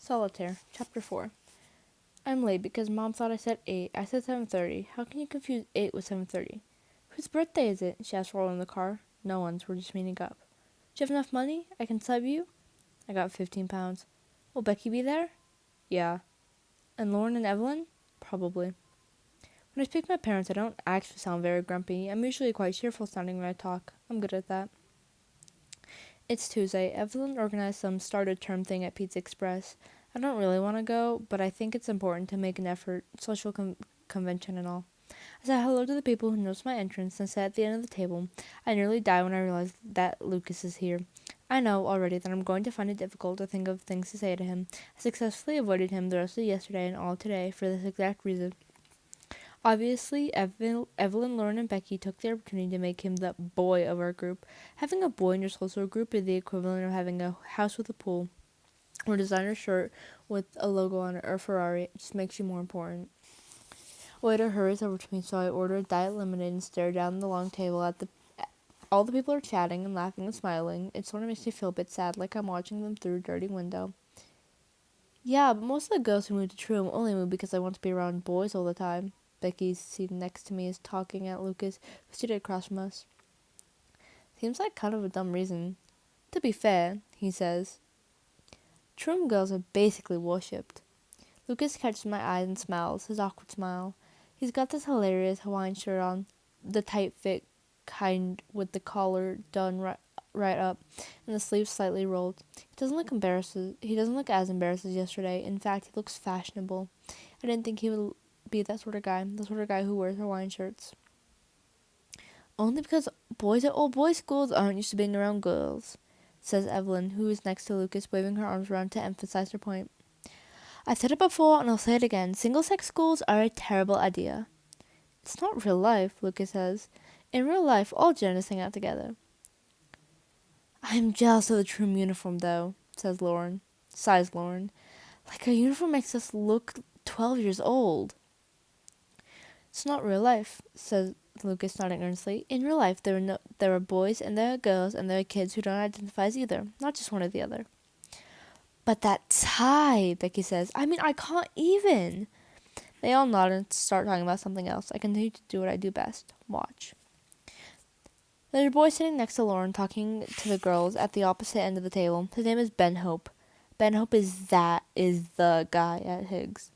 Solitaire, Chapter 4. I'm late because Mom thought I said 8. I said 7:30. How can you confuse 8 with 7:30? Whose birthday is it? She asked while in the car. No one's. We're just meeting up. Do you have enough money? I can sub you? I got 15 pounds. Will Becky be there? Yeah. And Lauren and Evelyn? Probably. When I speak to my parents, I don't actually sound very grumpy. I'm usually quite cheerful sounding when I talk. I'm good at that. It's Tuesday. Evelyn organized some started term thing at Pizza Express. I don't really want to go, but I think it's important to make an effort, social convention and all. I said hello to the people who noticed my entrance and sat at the end of the table. I nearly died when I realized that Lucas is here. I know already that I'm going to find it difficult to think of things to say to him. I successfully avoided him the rest of yesterday and all today for this exact reason. Obviously, Evelyn, Lauren, and Becky took the opportunity to make him the boy of our group. Having a boy in your social group is the equivalent of having a house with a pool, or a designer shirt with a logo on it, or a Ferrari. It just makes you more important. A waiter hurries over to me, so I order a diet lemonade and stare down the long table at all the people are chatting and laughing and smiling. It sort of makes me feel a bit sad, like I'm watching them through a dirty window. Yeah, but most of the girls who move to True only move because they want to be around boys all the time. Becky, seated next to me, is talking at Lucas, who's seated across from us. Seems like kind of a dumb reason. To be fair, he says, Troom girls are basically worshipped. Lucas catches my eye and smiles, his awkward smile. He's got this hilarious Hawaiian shirt on, the tight fit kind with the collar done right up and the sleeves slightly rolled. He doesn't look as embarrassed as yesterday. In fact, he looks fashionable. I didn't think he would be that sort of guy, the sort of guy who wears Hawaiian shirts. Only because boys at all boys' schools aren't used to being around girls, says Evelyn, who is next to Lucas, waving her arms around to emphasize her point. I've said it before and I'll say it again. Single-sex schools are a terrible idea. It's not real life, Lucas says. In real life, all genders hang out together. I'm jealous of the Troom uniform, though, sighs Lauren. Like, our uniform makes us look 12 years old. It's not real life, says Lucas, nodding earnestly. In real life, there are boys and there are girls and there are kids who don't identify as either, not just one or the other. But that tie, Becky says. I mean, I can't even. They all nod and start talking about something else. I continue to do what I do best. Watch. There's a boy sitting next to Lauren talking to the girls at the opposite end of the table. His name is Ben Hope. Ben Hope is the guy at Higgs.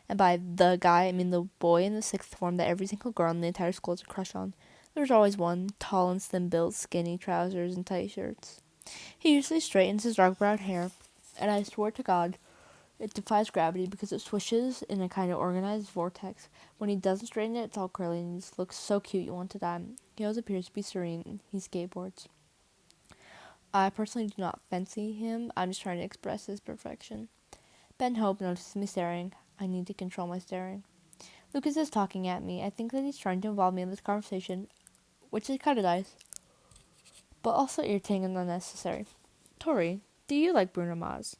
And by the guy, I mean the boy in the sixth form that every single girl in the entire school has a crush on. There's always one, tall and slim-built, skinny trousers and tight shirts. He usually straightens his dark brown hair, and I swear to God, it defies gravity because it swishes in a kind of organized vortex. When he doesn't straighten it, it's all curly and he just looks so cute you want to die. He always appears to be serene. He skateboards. I personally do not fancy him. I'm just trying to express his perfection. Ben Hope notices me staring. I need to control my staring. Lucas is talking at me. I think that he's trying to involve me in this conversation, which is kind of nice, but also irritating and unnecessary. Tori, do you like Bruno Mars?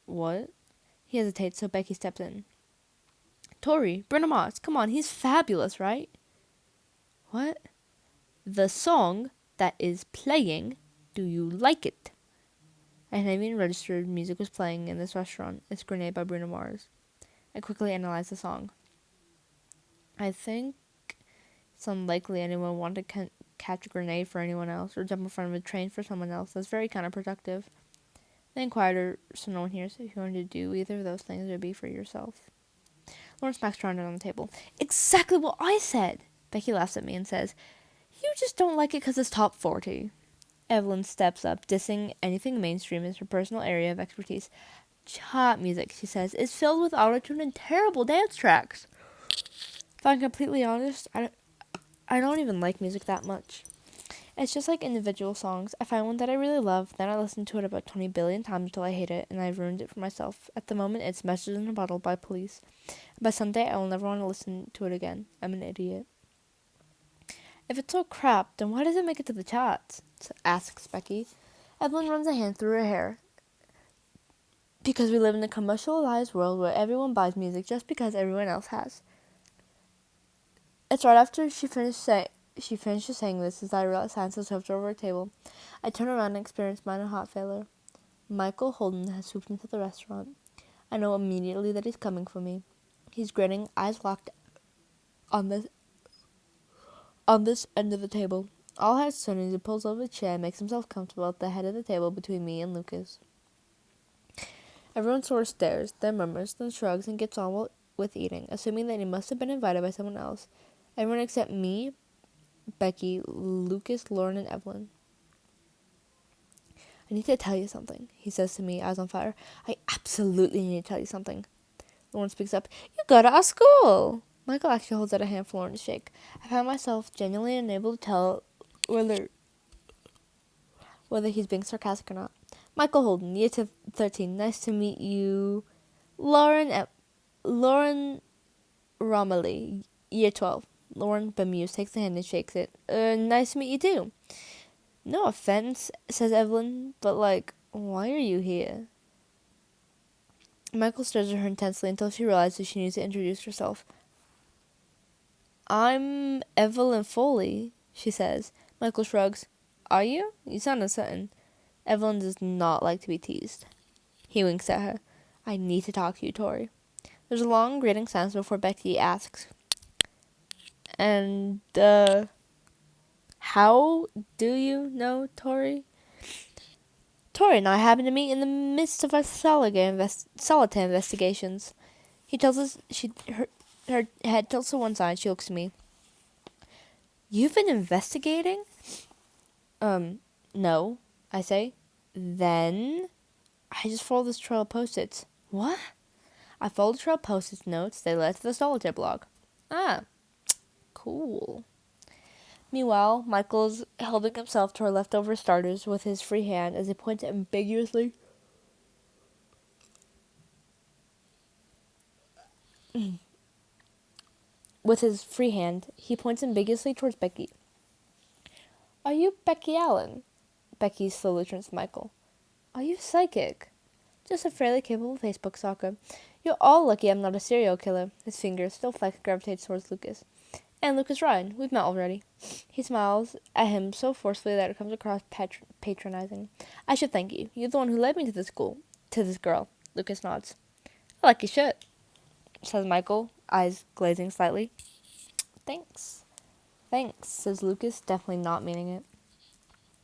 What? He hesitates, so Becky steps in. Tori, Bruno Mars, come on, he's fabulous, right? What? The song that is playing, do you like it? I hadn't even registered music was playing in this restaurant. It's Grenade by Bruno Mars. I quickly analyzed the song. I think it's unlikely anyone would want to catch a grenade for anyone else or jump in front of a train for someone else. That's very counterproductive. Then quieter so no one hears. If you wanted to do either of those things, it would be for yourself. Lauren smacks her hand on the table. Exactly what I said! Becky laughs at me and says, You just don't like it because it's top 40. Evelyn steps up, dissing anything mainstream is her personal area of expertise. Chart music, she says, is filled with autotune and terrible dance tracks. If I'm completely honest, I don't even like music that much. It's just like individual songs. I find one that I really love, then I listen to it about 20 billion times until I hate it, and I've ruined it for myself. At the moment, it's Messages in a Bottle by Police. By Sunday, I will never want to listen to it again. I'm an idiot. If it's all crap, then why does it make it to the charts? Asks Becky. Evelyn runs a hand through her hair. Because we live in a commercialized world where everyone buys music just because everyone else has. It's right after she finishes saying this as I realize Hans has hovered over a table. I turn around and experience minor heart failure. Michael Holden has swooped into the restaurant. I know immediately that he's coming for me. He's grinning, eyes locked on this end of the table. All has soon as he pulls over the chair and makes himself comfortable at the head of the table between me and Lucas. Everyone sort of stares, then murmurs, then shrugs, and gets on with eating, assuming that he must have been invited by someone else. Everyone except me, Becky, Lucas, Lauren, and Evelyn. I need to tell you something, he says to me, eyes on fire. I absolutely need to tell you something. Lauren speaks up. You go to our school. Michael actually holds out a hand for Lauren to shake. I found myself genuinely unable to tell whether he's being sarcastic or not. Michael Holden, year 13. Nice to meet you. Lauren Romilly, year 12. Lauren, bemused, takes the hand and shakes it. Nice to meet you too. No offense, says Evelyn, but why are you here? Michael stares at her intensely until she realizes she needs to introduce herself. I'm Evelyn Foley, she says. Michael shrugs. Are you? You sound uncertain. Evelyn does not like to be teased. He winks at her. I need to talk to you, Tori. There's a long, grating silence before Becky asks. And, how do you know Tori? Tori and I happened to meet in the midst of our Solitaire investigations. He tells us her head tilts to one side. She looks at me. You've been investigating? No, I say. Then I just followed this trail of post-its. What? I followed the trail of post-its notes. They led to the Solitaire blog. Ah, cool. Meanwhile, Michael's holding himself to our leftover starters with his free hand as he points ambiguously towards Becky. Are you Becky Allen? Becky slowly turns to Michael. Are you psychic? Just a fairly capable Facebook stalker. You're all lucky I'm not a serial killer. His finger, still flecked, gravitates towards Lucas. And Lucas Ryan. We've met already. He smiles at him so forcefully that it comes across patronizing. I should thank you. You're the one who led me to this school. To this girl. Lucas nods. I like your shirt, says Michael, eyes glazing slightly. Thanks, says Lucas, definitely not meaning it.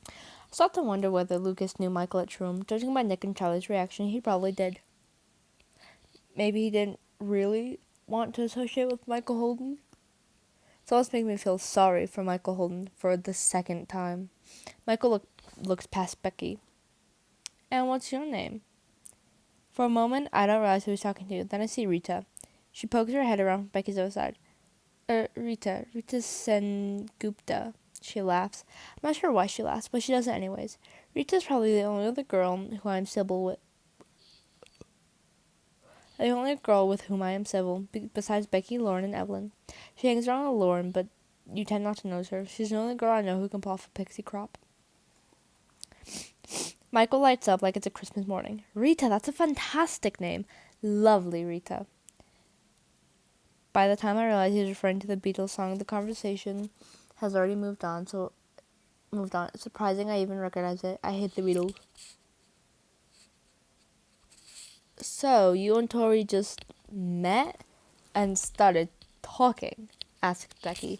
I start to wonder whether Lucas knew Michael at Shroom. Judging by Nick and Charlie's reaction, he probably did. Maybe he didn't really want to associate with Michael Holden. It's almost making me feel sorry for Michael Holden for the second time. Michael looks past Becky. And what's your name? For a moment, I don't realize who he's talking to. Then I see Rita. She pokes her head around Becky's other side. Rita Sengupta. She laughs. I'm not sure why she laughs, but she does it anyways. Rita's probably the only other girl who I'm civil with. The only girl with whom I am civil, besides Becky, Lauren, and Evelyn. She hangs around with Lauren, but you tend not to notice her. She's the only girl I know who can pull off a pixie crop. Michael lights up like it's a Christmas morning. Rita, that's a fantastic name. Lovely Rita. By the time I realize he's referring to the Beatles song, the conversation has already moved on. It's surprising I even recognize it. I hate the Beatles. So, you and Tori just met and started talking? Asked Becky.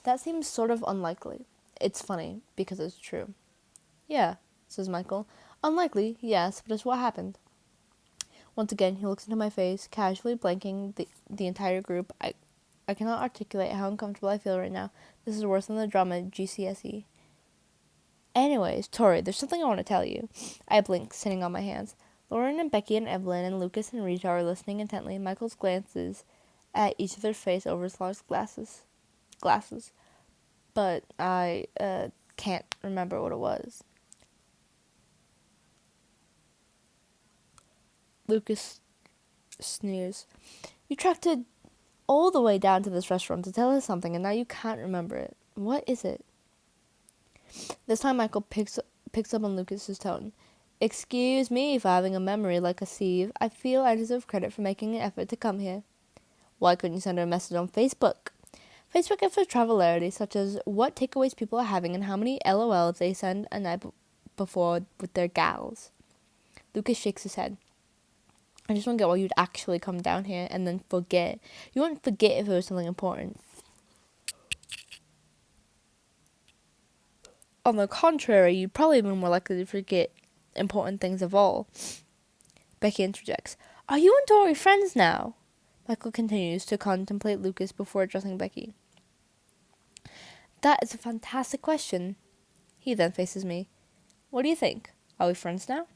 That seems sort of unlikely. It's funny, because it's true. Yeah, says Michael. Unlikely, yes, but it's what happened. Once again, he looks into my face, casually blanking the entire group. I cannot articulate how uncomfortable I feel right now. This is worse than the drama at GCSE. Anyways, Tori, there's something I want to tell you. I blink, sitting on my hands. Lauren and Becky and Evelyn and Lucas and Rita are listening intently. Michael's glances at each of their face over his large glasses. But I can't remember what it was. Lucas sneers. You tracked it all the way down to this restaurant to tell us something, and now you can't remember it. What is it? This time Michael picks up on Lucas's tone. Excuse me for having a memory like a sieve. I feel I deserve credit for making an effort to come here. Why couldn't you send her a message on Facebook? Facebook offers travelarity, such as what takeaways people are having and how many LOLs they send a night before with their gals. Lucas shakes his head. I just don't get why you'd actually come down here and then forget. You wouldn't forget if it was something important. On the contrary, you'd probably be more likely to forget important things of all. Becky interjects. Are you and Dory friends now? Michael continues to contemplate Lucas before addressing Becky. That is a fantastic question. He then faces me. What do you think? Are we friends now?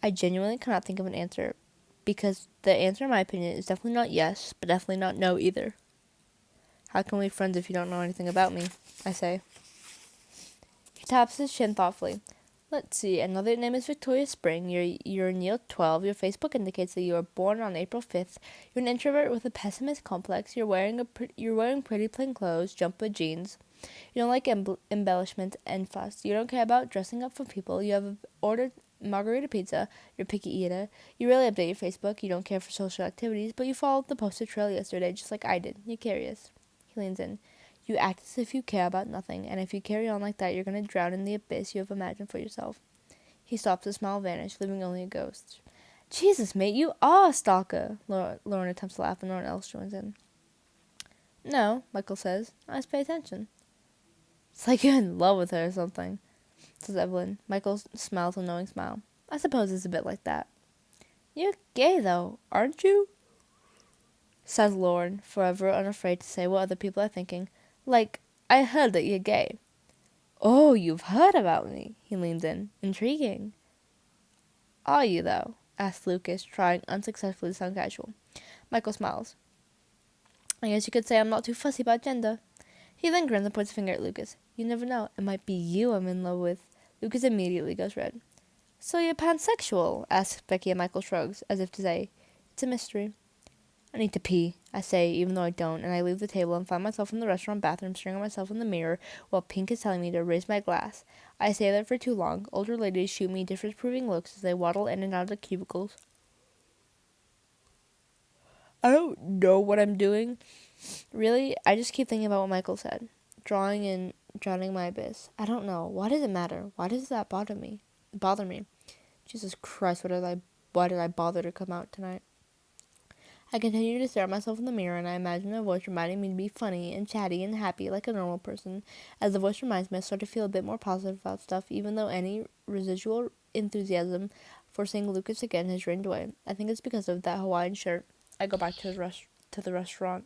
I genuinely cannot think of an answer, because the answer, in my opinion, is definitely not yes, but definitely not no either. How can we be friends if you don't know anything about me? I say. He taps his chin thoughtfully. Let's see, another name is Victoria Spring. You're in year 12. Your Facebook indicates that you were born on April 5th. You're an introvert with a pessimist complex. You're wearing pretty plain clothes, jumper jeans. You don't like embellishment and fuss. You don't care about dressing up for people. You have ordered margarita pizza. You're a picky eater. You really update your Facebook. You don't care for social activities, but you followed the posted trail yesterday just like I did. You're curious. He leans in. You act as if you care about nothing, and if you carry on like that, you're going to drown in the abyss you have imagined for yourself. He stops, his smile vanished, leaving only a ghost. Jesus, mate, you are a stalker. Lauren attempts to laugh, and no one else joins in. No, Michael says. I just pay attention. It's like you're in love with her or something, says Evelyn. Michael smiles a knowing smile. I suppose it's a bit like that. You're gay, though, aren't you? Says Lauren, forever unafraid to say what other people are thinking. Like, I heard that you're gay. Oh, you've heard about me, he leans in. Intriguing. Are you, though? Asks Lucas, trying unsuccessfully to sound casual. Michael smiles. I guess you could say I'm not too fussy about gender. He then grins and points a finger at Lucas. You never know, it might be you I'm in love with. Lucas immediately goes red. So you're pansexual? Asks Becky, and Michael shrugs, as if to say, it's a mystery. I need to pee, I say, even though I don't, and I leave the table and find myself in the restaurant bathroom staring at myself in the mirror while Pink is telling me to raise my glass. I stay there for too long. Older ladies shoot me disapproving looks as they waddle in and out of the cubicles. I don't know what I'm doing. Really, I just keep thinking about what Michael said. Drawing and drowning my abyss. I don't know. Why does it matter? Why does that bother me? Jesus Christ, why did I bother to come out tonight? I continue to stare at myself in the mirror, and I imagine a voice reminding me to be funny and chatty and happy like a normal person. As the voice reminds me, I start to feel a bit more positive about stuff, even though any residual enthusiasm for seeing Lucas again has drained away. I think it's because of that Hawaiian shirt. I go back to the restaurant.